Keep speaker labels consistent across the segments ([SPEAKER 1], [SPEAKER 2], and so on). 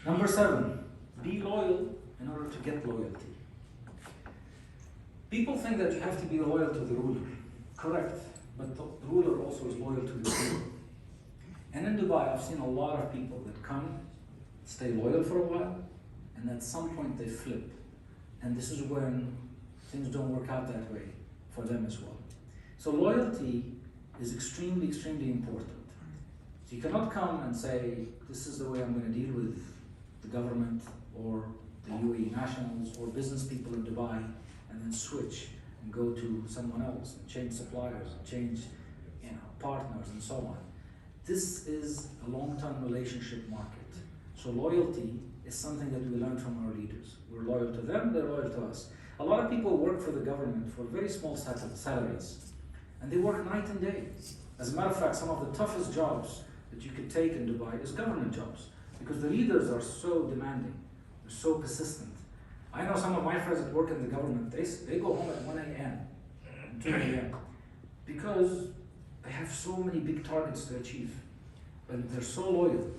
[SPEAKER 1] Number 7, be loyal in order to get loyalty. People think that you have to be loyal to the ruler. Correct. But the ruler also is loyal to the people. And in Dubai, I've seen a lot of people that come, stay loyal for a while, and at some point they flip. And this is when things don't work out that way for them as well. So loyalty is extremely, extremely important. So you cannot come and say, this is the way I'm going to deal with the government or the UAE nationals or business people in Dubai, and then switch and go to someone else and change suppliers and change partners and so on. This is a long-term relationship market. So loyalty is something that we learn from our leaders. We're loyal to them, they're loyal to us. A lot of people work for the government for very small salaries, and they work night and day. As a matter of fact, some of the toughest jobs that you could take in Dubai is government jobs, because the leaders are so demanding, they're so persistent. I know some of my friends that work in the government, they go home at 1 a.m. and 2 a.m. because they have so many big targets to achieve, and they're so loyal.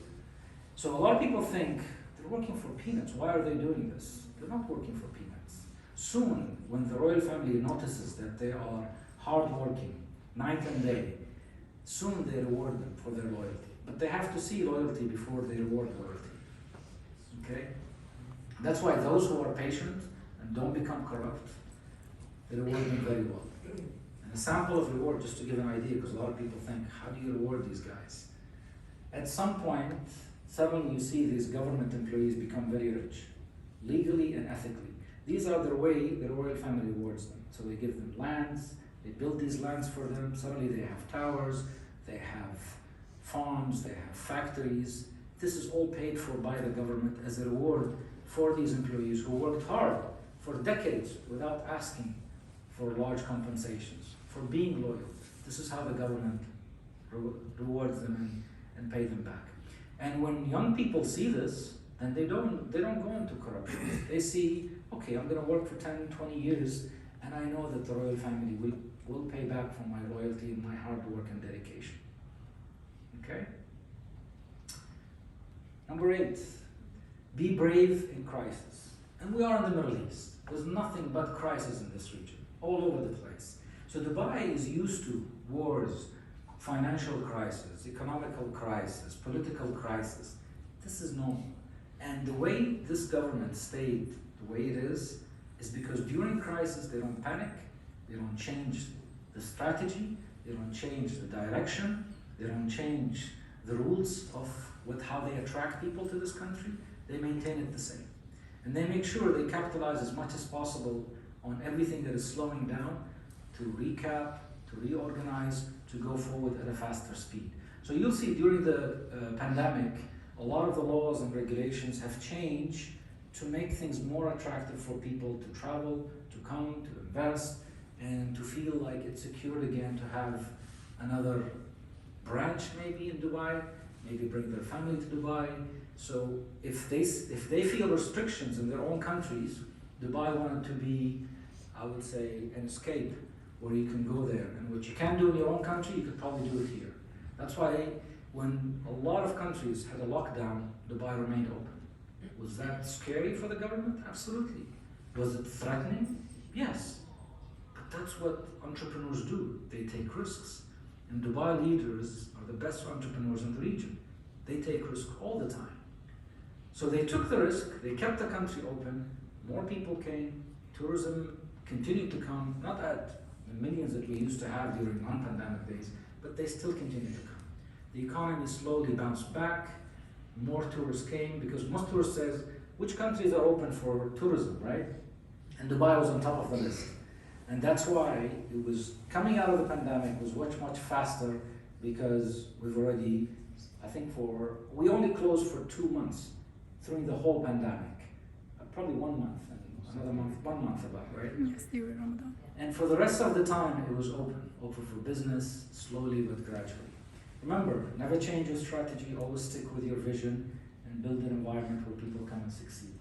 [SPEAKER 1] So a lot of people think they're working for peanuts. Why are they doing this? They're not working for peanuts. Soon, when the royal family notices that they are hardworking, night and day, soon they reward them for their loyalty. But they have to see loyalty before they reward loyalty. Okay? That's why those who are patient and don't become corrupt, they reward them very well. And a sample of reward, just to give an idea, because a lot of people think, how do you reward these guys? At some point, suddenly you see these government employees become very rich, legally and ethically. These are the way the royal family rewards them. So they give them lands, they build these lands for them, suddenly they have towers, they have farms, they have factories. This is all paid for by the government as a reward for these employees who worked hard for decades without asking for large compensations, for being loyal. This is how the government rewards them and pay them back. And when young people see this, then they don't go into corruption. They see, okay, I'm going to work for 10, 20 years, and I know that the royal family will pay back for my loyalty and my hard work and dedication. Okay? Number 8, be brave in crisis. And we are in the Middle East. There's nothing but crisis in this region, all over the place. So Dubai is used to wars, financial crisis, economical crisis, political crisis. This is normal. And the way this government stayed the way it is because during crisis they don't panic, they don't change the strategy, they don't change the direction, they don't change the rules of how they attract people to this country. They maintain it the same. And they make sure they capitalize as much as possible on everything that is slowing down to recap, to reorganize, to go forward at a faster speed. So you'll see during the pandemic, a lot of the laws and regulations have changed to make things more attractive for people to travel, to come, to invest, and to feel like it's secured again to have another branch maybe in Dubai, maybe bring their family to Dubai. So if they feel restrictions in their own countries, Dubai wanted to be, I would say, an escape where you can go there. And what you can do in your own country, you could probably do it here. That's why when a lot of countries had a lockdown, Dubai remained open. Was that scary for the government? Absolutely. Was it threatening? Yes. But that's what entrepreneurs do. They take risks. And Dubai leaders are the best entrepreneurs in the region. They take risks all the time. So they took the risk, they kept the country open, more people came, tourism continued to come, not at the millions that we used to have during non-pandemic days, but they still continue to come. The economy slowly bounced back, more tourists came, because most tourists says, which countries are open for tourism, right? And Dubai was on top of the list. And that's why it was coming out of the pandemic was much, much faster, because we've already, I think we only closed for 2 months during the whole pandemic. Probably 1 month, and another month, 1 month about, right?
[SPEAKER 2] Yes, during Ramadan.
[SPEAKER 1] And for the rest of the time, it was open for business, slowly but gradually. Remember, never change your strategy, always stick with your vision, and build an environment where people come and succeed.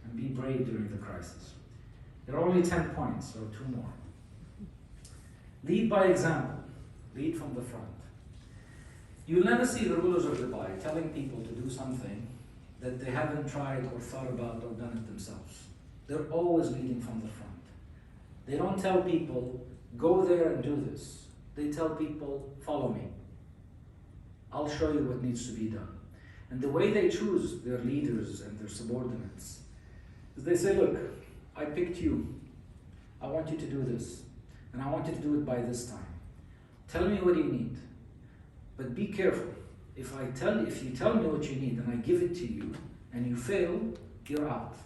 [SPEAKER 1] And be brave during the crisis. There are only 10 points, so 2 more. Lead by example. Lead from the front. You'll never see the rulers of Dubai telling people to do something that they haven't tried or thought about or done it themselves. They're always leading from the front. They don't tell people, go there and do this. They tell people, follow me. I'll show you what needs to be done. And the way they choose their leaders and their subordinates is they say, look, I picked you. I want you to do this. And I want you to do it by this time. Tell me what you need. But be careful. If you tell me what you need and I give it to you and you fail, you're out.